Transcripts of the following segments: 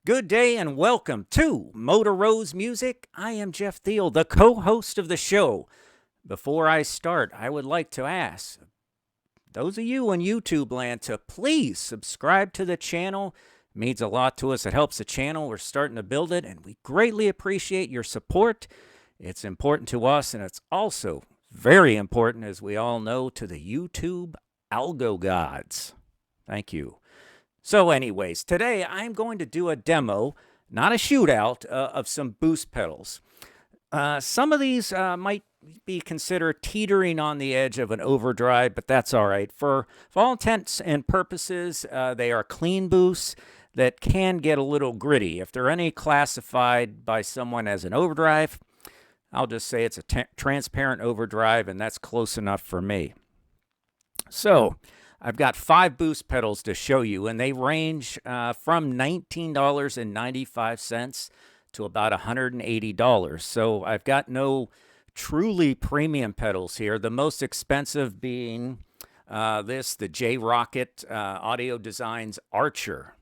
Good day and welcome to Motor Rose Music. I am Jeff Thiel, the co-host of the show. Before I start, I would like to ask those of you in YouTube land to please subscribe to the channel. It means a lot to us. It helps the channel. We're starting to build it, and we greatly appreciate your support. It's important to us, and it's also very important, as we all know, to the YouTube algo gods. Thank you. So anyways, today I'm going to do a demo, not a shootout, of some boost pedals. Some of these might be considered teetering on the edge of an overdrive, but that's all right. For all intents and purposes, they are clean boosts that can get a little gritty. If they're any classified by someone as an overdrive, I'll just say it's a transparent overdrive, and that's close enough for me. So I've got 5 boost pedals to show you, and they range from $19.95 to about $180. So I've got no truly premium pedals here. The most expensive being the J-Rocket Audio Designs Archer,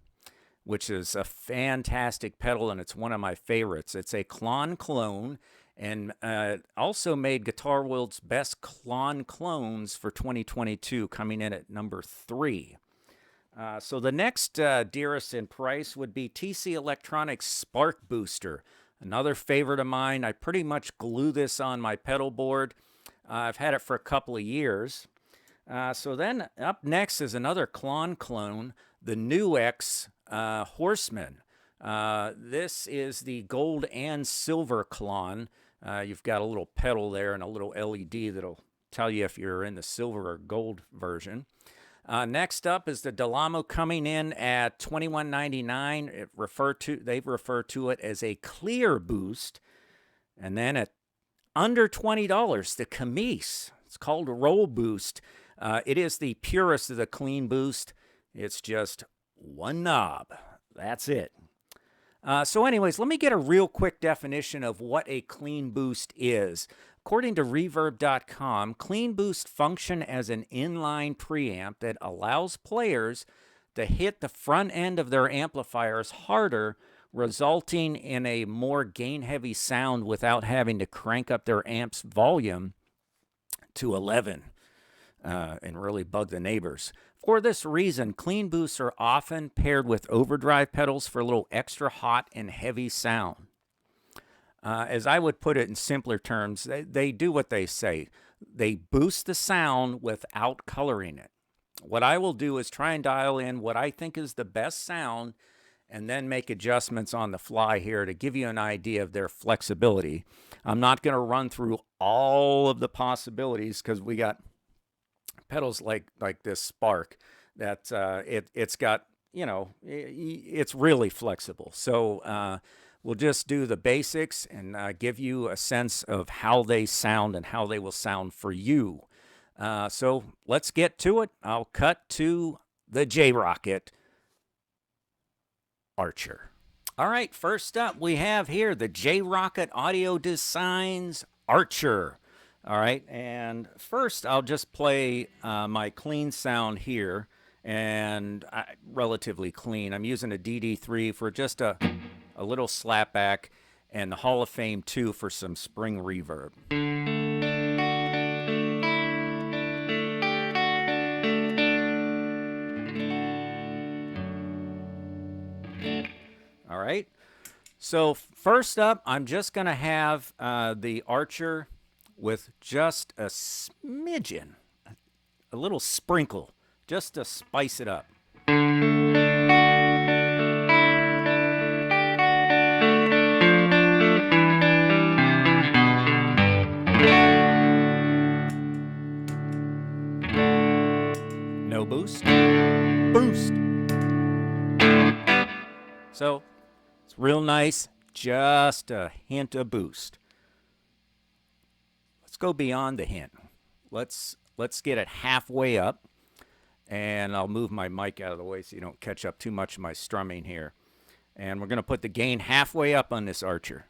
which is a fantastic pedal, and it's one of my favorites. It's a Klon clone, and also made Guitar World's Best Klon Clones for 2022, coming in at number 3. So the next dearest in price would be TC Electronics Spark Booster, another favorite of mine. I pretty much glue this on my pedal board. I've had it for a couple of years. So then up next is another Klon clone, the NuX Horseman. This is the gold and silver Klon. You've got a little pedal there and a little LED that'll tell you if you're in the silver or gold version. Next up is the DOLamo coming in at $21.99. They've referred to it as a Clear Boost. And then at under $20, the KMISE. It's called a Roll Boost. It is the purest of the clean boost. It's just one knob. That's it. So anyways, let me get a real quick definition of what a clean boost is. According to Reverb.com, clean boost function as an inline preamp that allows players to hit the front end of their amplifiers harder, resulting in a more gain-heavy sound without having to crank up their amp's volume to 11 and really bug the neighbors. For this reason, clean boosts are often paired with overdrive pedals for a little extra hot and heavy sound. As I would put it in simpler terms, they do what they say. They boost the sound without coloring it. What I will do is try and dial in what I think is the best sound and then make adjustments on the fly here to give you an idea of their flexibility. I'm not going to run through all of the possibilities because we got pedals like this Spark that it's got, it's really flexible. So we'll just do the basics and give you a sense of how they sound and how they will sound for you. So let's get to it. I'll cut to the J-Rocket Archer. All right, first up we have here the J-Rocket Audio Designs Archer. All right, and first I'll just play my clean sound here, and relatively clean. I'm using a DD3 for just a little slapback, and the Hall of Fame 2 for some spring reverb. All right, so first up, I'm just going to have the Archer with just a smidgen, a little sprinkle, just to spice it up. No boost. Boost. So it's real nice, just a hint of boost. Let's go beyond the hint. Let's get it halfway up, and I'll move my mic out of the way so you don't catch up too much of my strumming here. And we're going to put the gain halfway up on this Archer.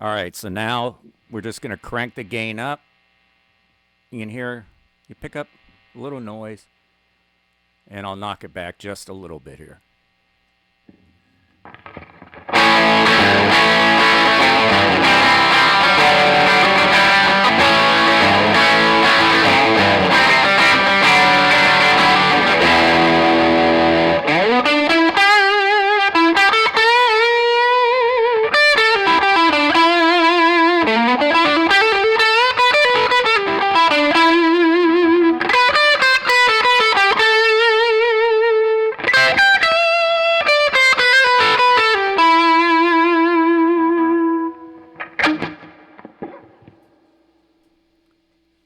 All right, so now we're just going to crank the gain up. You can hear, you pick up a little noise, and I'll knock it back just a little bit here.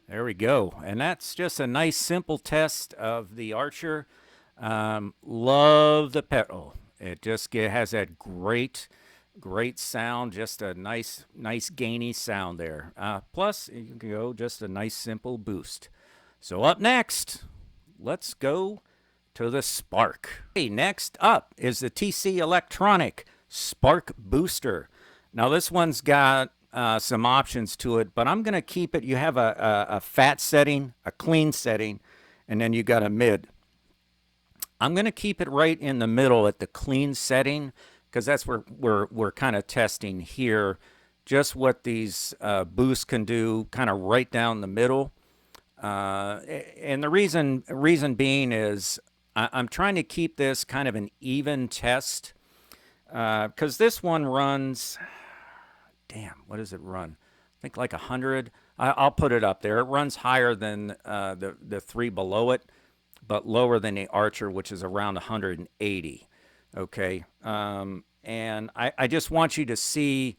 There we go. And that's just a nice simple test of the Archer. Love the pedal. It just has that great sound, just a nice gainy sound there. Plus, you can go just a nice simple boost. So up next, let's go to the Spark. Okay, next up is the TC Electronic Spark Booster. Now this one's got some options to it, but I'm going to keep it. You have a fat setting, a clean setting, and then you got a mid. I'm going to keep it right in the middle at the clean setting, because that's where we're kind of testing here just what these boosts can do, kind of right down the middle. And the reason being is I'm trying to keep this kind of an even test, because this one runs, damn, what does it run? I think like 100. I'll put it up there. It runs higher than the three below it, but lower than the Archer, which is around 180. Okay, and I just want you to see,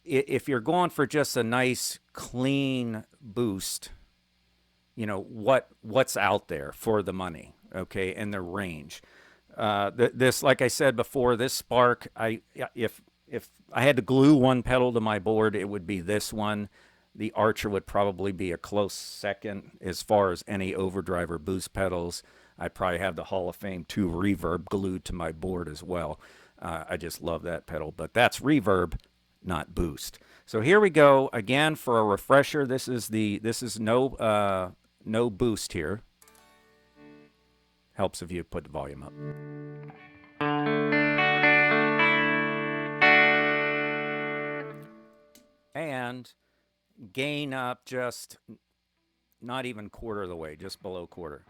if you're going for just a nice clean boost, you know what's out there for the money, okay, and the range. This, like I said before, this Spark, if I had to glue one pedal to my board, it would be this one. The Archer would probably be a close second as far as any overdrive or boost pedals. I probably have the Hall of Fame 2 Reverb glued to my board as well. I just love that pedal, but that's reverb, not boost. So here we go again for a refresher. This is no boost here. Helps if you put the volume up. And gain up just not even quarter of the way, just below quarter.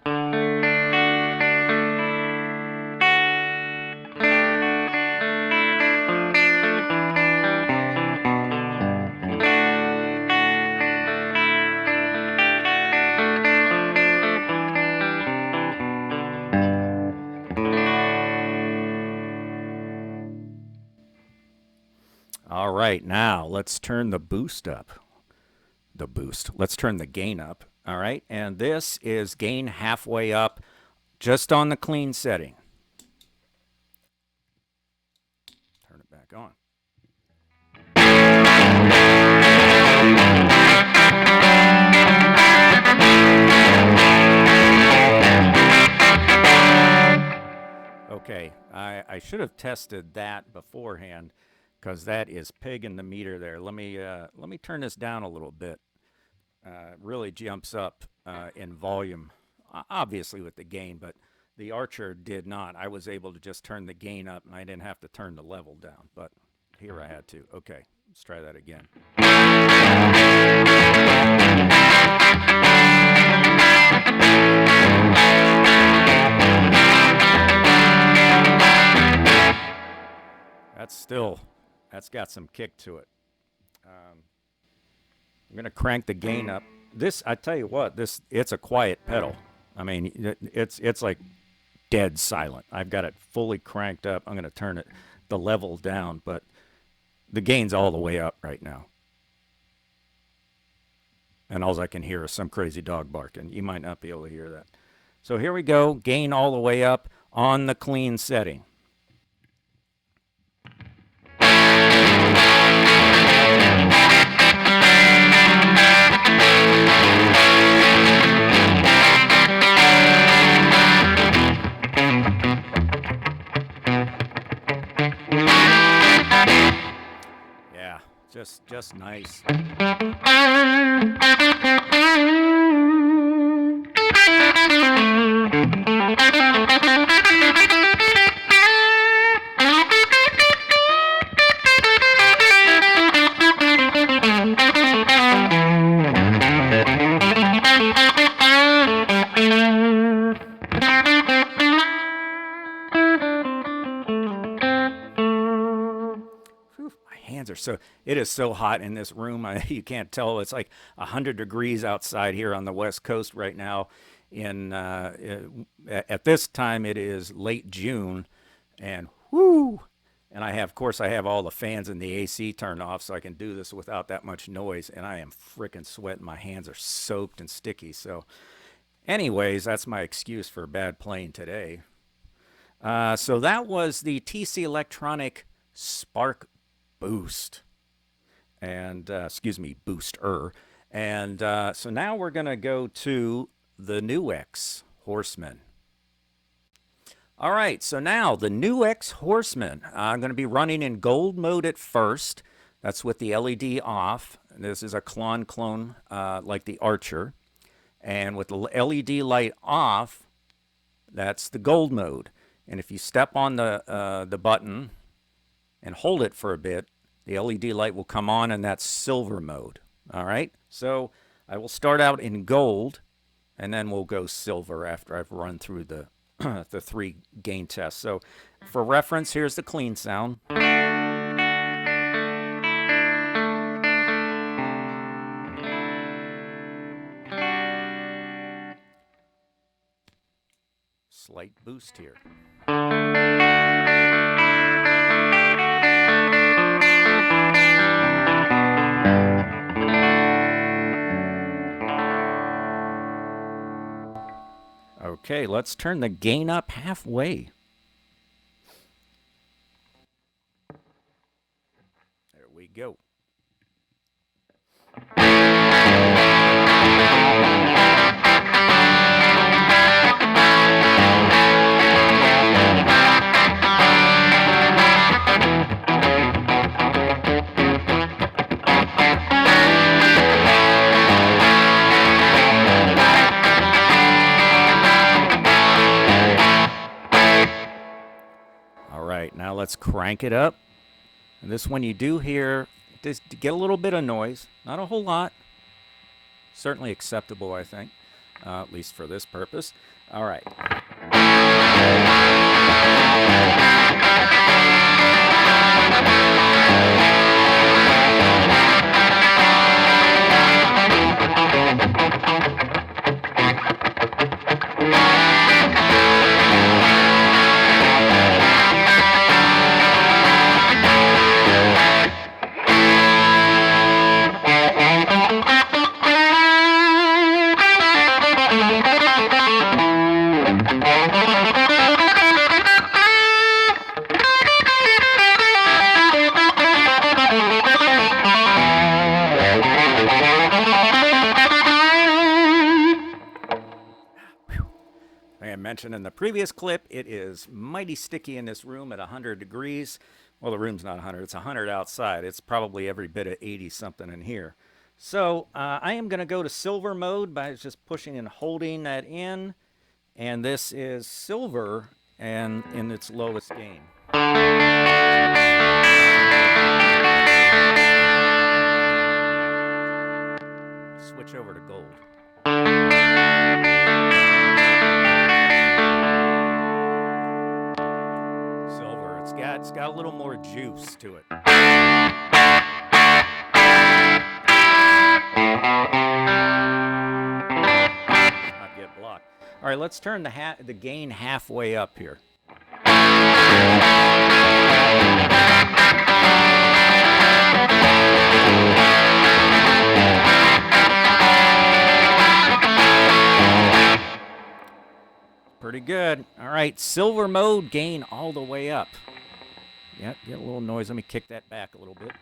All right, now let's turn the boost up. Let's turn the gain up. All right, and this is gain halfway up, just on the clean setting. Turn it back on. Okay, I should have tested that beforehand, because that is pigging the meter there. Let me turn this down a little bit. Really jumps up in volume, obviously with the gain, but the Archer did not. I was able to just turn the gain up, and I didn't have to turn the level down, but here I had to. Okay, let's try that again. That's got some kick to it. I'm going to crank the gain up. This, I tell you what, it's a quiet pedal. I mean, it's like dead silent. I've got it fully cranked up. I'm going to turn the level down, but the gain's all the way up right now. And all I can hear is some crazy dog barking. You might not be able to hear that. So here we go, gain all the way up on the clean setting. just nice. So it is so hot in this room. You can't tell. It's like 100 degrees outside here on the West Coast right now. At this time, it is late June, and whoo! And of course, I have all the fans and the AC turned off, so I can do this without that much noise. And I am freaking sweating. My hands are soaked and sticky. So, anyways, that's my excuse for bad playing today. So that was the TC Electronic Spark Boost, and excuse me, Booster. And so now we're going to go to the NuX Horseman. All right, so now the NuX Horseman. I'm going to be running in gold mode at first. That's with the LED off. This is a clone like the Archer. And with the LED light off, that's the gold mode. And if you step on the button and hold it for a bit, the LED light will come on, and that's silver mode. All right, so I will start out in gold, and then we'll go silver after I've run through the the 3 gain tests. So for reference, here's the clean sound. Slight boost here. Okay, let's turn the gain up halfway. There we go. Now let's crank it up. And this one you do hear, just get a little bit of noise, not a whole lot. Certainly acceptable, I think, at least for this purpose. All right. Mentioned in the previous clip, it is mighty sticky in this room at 100 degrees. Well, the room's not 100, it's 100 outside. It's probably every bit of 80 something in here. So I am going to go to silver mode by just pushing and holding that in. And this is silver and in its lowest gain. Switch over to gold. It's got a little more juice to it. Let's not get blocked. All right, let's turn the gain halfway up here. Pretty good. All right, silver mode, gain all the way up. Yep, get a little noise. Let me kick that back a little bit.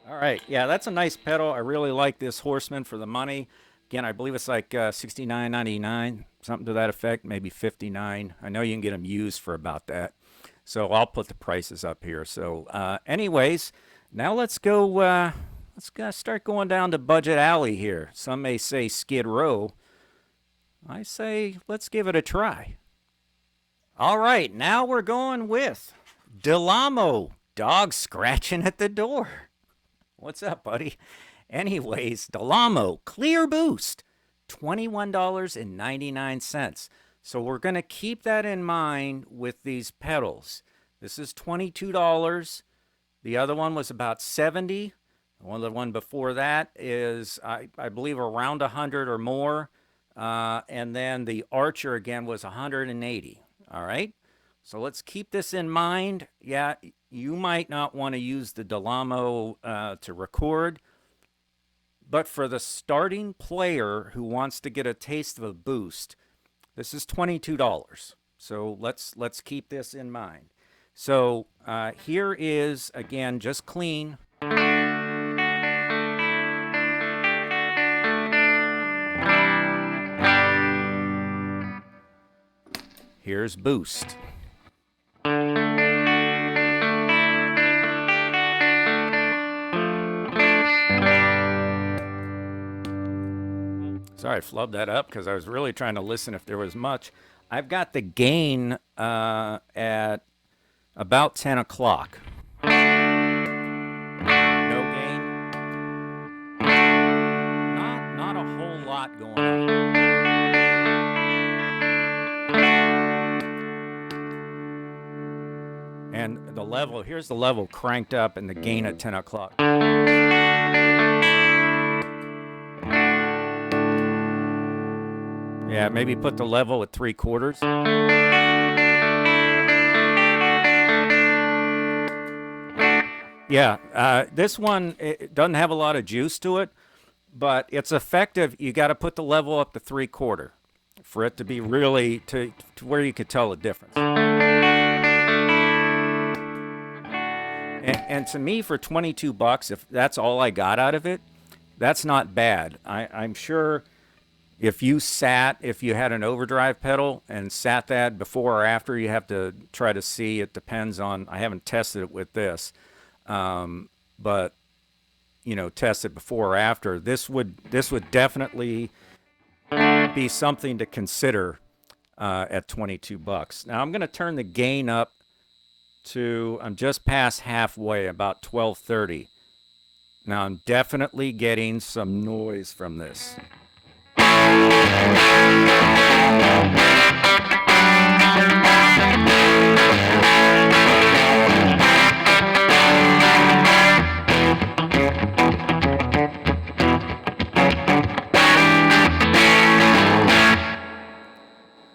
All right, yeah, that's a nice pedal. I really like this Horseman for the money. Again, I believe it's like $69.99, something to that effect, maybe $59. I know you can get them used for about that. So I'll put the prices up here. So anyways, now let's go, start going down to Budget Alley here. Some may say Skid Row. I say let's give it a try. All right, now we're going with DOLamo, dog scratching at the door. What's up, buddy? Anyways, DOLamo Clear Boost, $21.99. So we're going to keep that in mind with these pedals. This is $22. The other one was about $70. The one before that is, I believe, around $100 or more. And then the Archer again was $180. All right. So let's keep this in mind. Yeah, you might not want to use the DOLamo to record, but for the starting player who wants to get a taste of a boost, this is $22. So let's keep this in mind. So here is, again, just clean. Here's boost. Sorry, I flubbed that up because I was really trying to listen if there was much. I've got the gain at about 10 o'clock. No gain. Not a whole lot going on. And the level, here's the level cranked up and the gain at 10 o'clock. Yeah, maybe put the level at 3/4. Yeah, this one, it doesn't have a lot of juice to it, but it's effective. You got to put the level up to 3/4 for it to be really, to where you could tell the difference. And to me, for $22, if that's all I got out of it, that's not bad. I'm sure if you had an overdrive pedal and sat that before or after, you have to try to see. It depends on, I haven't tested it with this, but test it before or after. This would definitely be something to consider at $22. Now I'm going to turn the gain up to, I'm just past halfway, about 1230. Now I'm definitely getting some noise from this.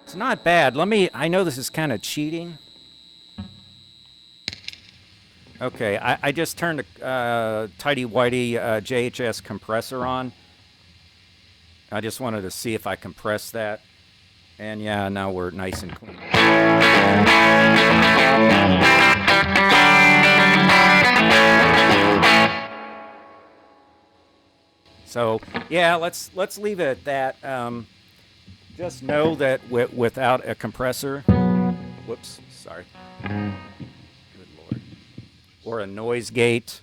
It's not bad. I know this is kind of cheating. Okay, I just turned a tighty-whitey JHS compressor on. I just wanted to see if I compress that. And yeah, now we're nice and clean. So yeah, let's leave it at that. Just know that without a compressor, whoops, sorry. Good Lord. Or a noise gate.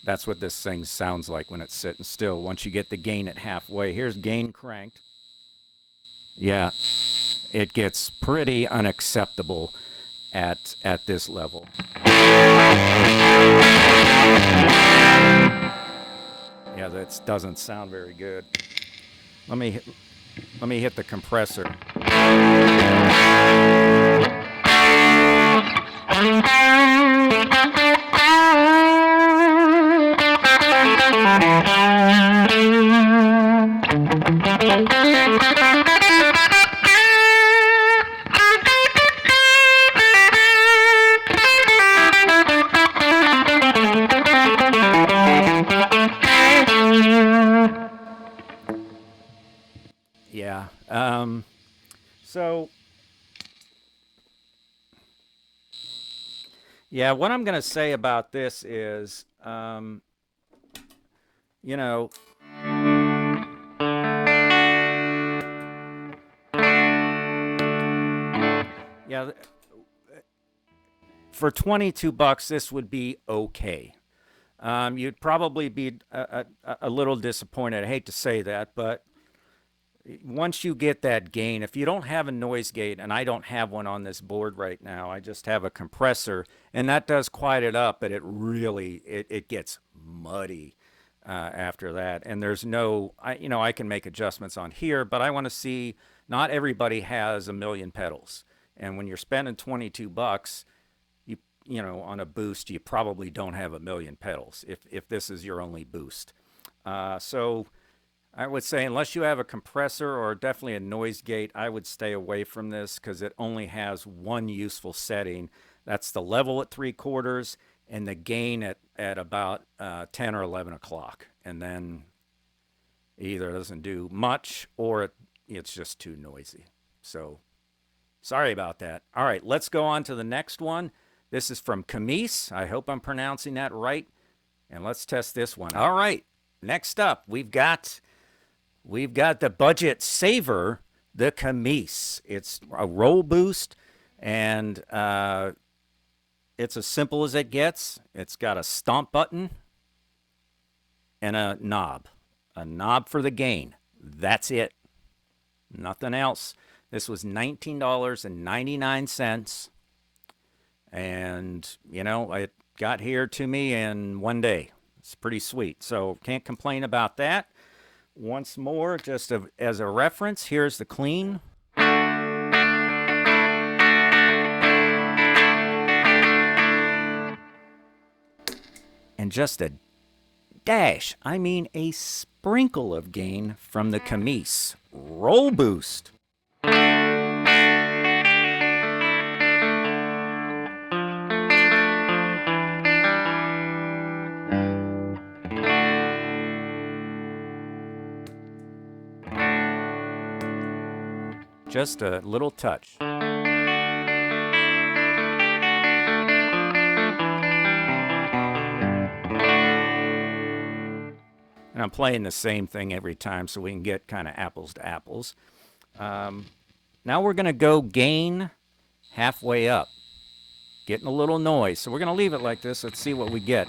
That's what this thing sounds like when it's sitting still. Once you get the gain at halfway, here's gain cranked. Yeah, it gets pretty unacceptable at this level. Yeah, that doesn't sound very good. Let me hit the compressor. Yeah. So Yeah, what I'm going to say about this is, you know, yeah, for 22 bucks, this would be okay. You'd probably be a little disappointed. I hate to say that, but once you get that gain, if you don't have a noise gate, and I don't have one on this board right now, I just have a compressor, and that does quiet it up, but it really, it gets muddy after that. And there's no, I can make adjustments on here, but I want to see, not everybody has a million pedals. And when you're spending 22 bucks, on a boost, you probably don't have a million pedals if this is your only boost. So I would say, unless you have a compressor or definitely a noise gate, I would stay away from this because it only has one useful setting. That's the level at 3/4 and the gain at about 10 or 11 o'clock. And then either it doesn't do much or it's just too noisy. So sorry about that. All right, let's go on to the next one. This is from KMISE. I hope I'm pronouncing that right. And let's test this one. All right, next up, we've got the budget saver, the KMISE. It's a roll boost, and it's as simple as it gets. It's got a stomp button and a knob for the gain. That's it. Nothing else. This was $19.99. And, it got here to me in one day. It's pretty sweet. So can't complain about that. Once more, just as a reference, here's the clean. And just a dash, I mean a sprinkle of gain from the KMISE Roll Boost. Just a little touch. And I'm playing the same thing every time so we can get kind of apples to apples. Now we're going to go gain halfway up. Getting a little noise. So we're going to leave it like this. Let's see what we get.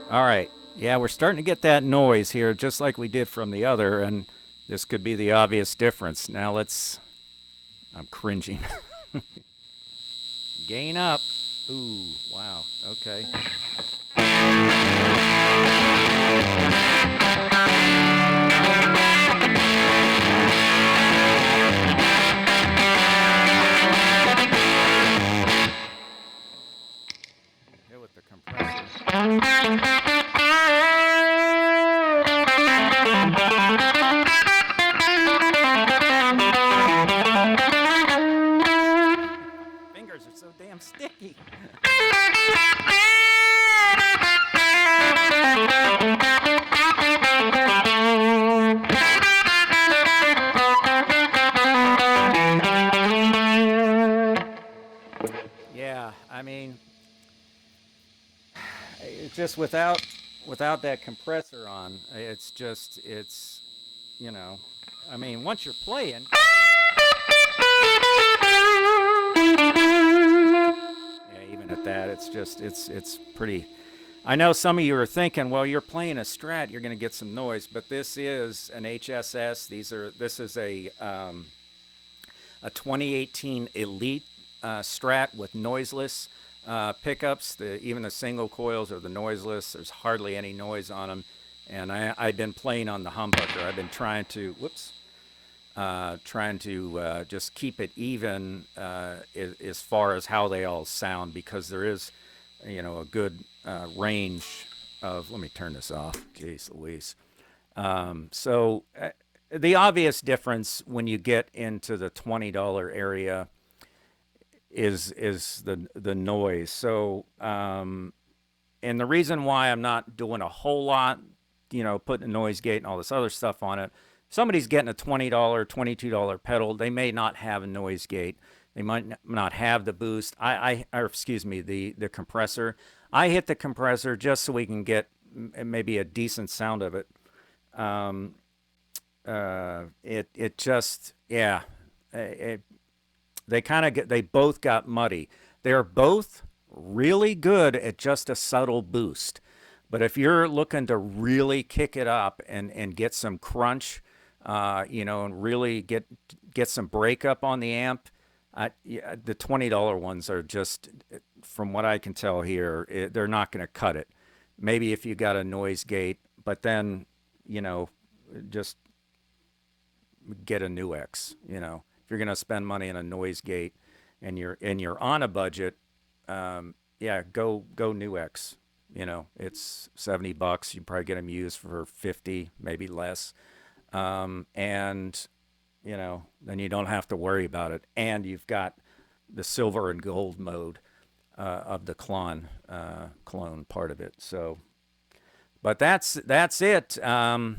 All right. Yeah, we're starting to get that noise here, just like we did from the other, and this could be the obvious difference. Now I'm cringing. Gain up. Ooh, wow. Okay. Here with the compressor. Fingers are so damn sticky. Yeah, I mean, it's just without that compressor on, it's I mean, once you're playing. Yeah, even at that, it's pretty. I know some of you are thinking, well, you're playing a Strat, you're going to get some noise, but this is an HSS. This is a 2018 Elite Strat with noiseless pickups. Even the single coils are the noiseless. There's hardly any noise on them. And I've been playing on the humbucker. I've been trying to, just keep it even as far as how they all sound, because there is, a good range of, let me turn this off, jeez Louise. The obvious difference when you get into the $20 area is the noise. So, and the reason why I'm not doing a whole lot, putting a noise gate and all this other stuff on it, somebody's getting a $20, $22 pedal, they may not have a noise gate. They might not have the boost. Or excuse me, the compressor. I hit the compressor just so we can get maybe a decent sound of it. It just, yeah, they both got muddy. They're both really good at just a subtle boost. But if you're looking to really kick it up and get some crunch, and really get some breakup on the amp, the $20 ones are just, from what I can tell here, they're not going to cut it. Maybe if you got a noise gate, but then, just get a NuX. If you're going to spend money on a noise gate and you're on a budget, yeah, go NuX. It's $70. You probably get them used for 50, maybe less. And then you don't have to worry about it. And you've got the silver and gold mode of the clone part of it. So, but that's it. I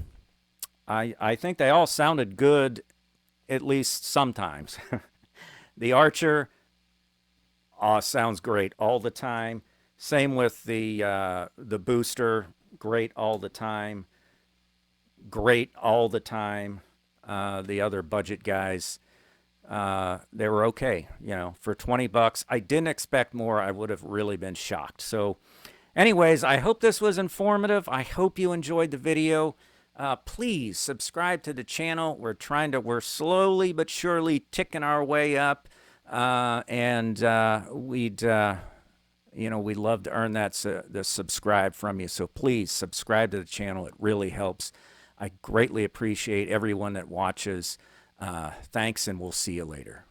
think they all sounded good, at least sometimes. The Archer sounds great all the time. Same with the Booster, great all the time. Great all the time. The other budget guys, they were okay. For $20, I didn't expect more. I would have really been shocked. So, anyways, I hope this was informative. I hope you enjoyed the video. Please subscribe to the channel. We're slowly but surely ticking our way up, and we'd love to earn the subscribe from you. So please subscribe to the channel. It really helps. I greatly appreciate everyone that watches. Thanks, and we'll see you later.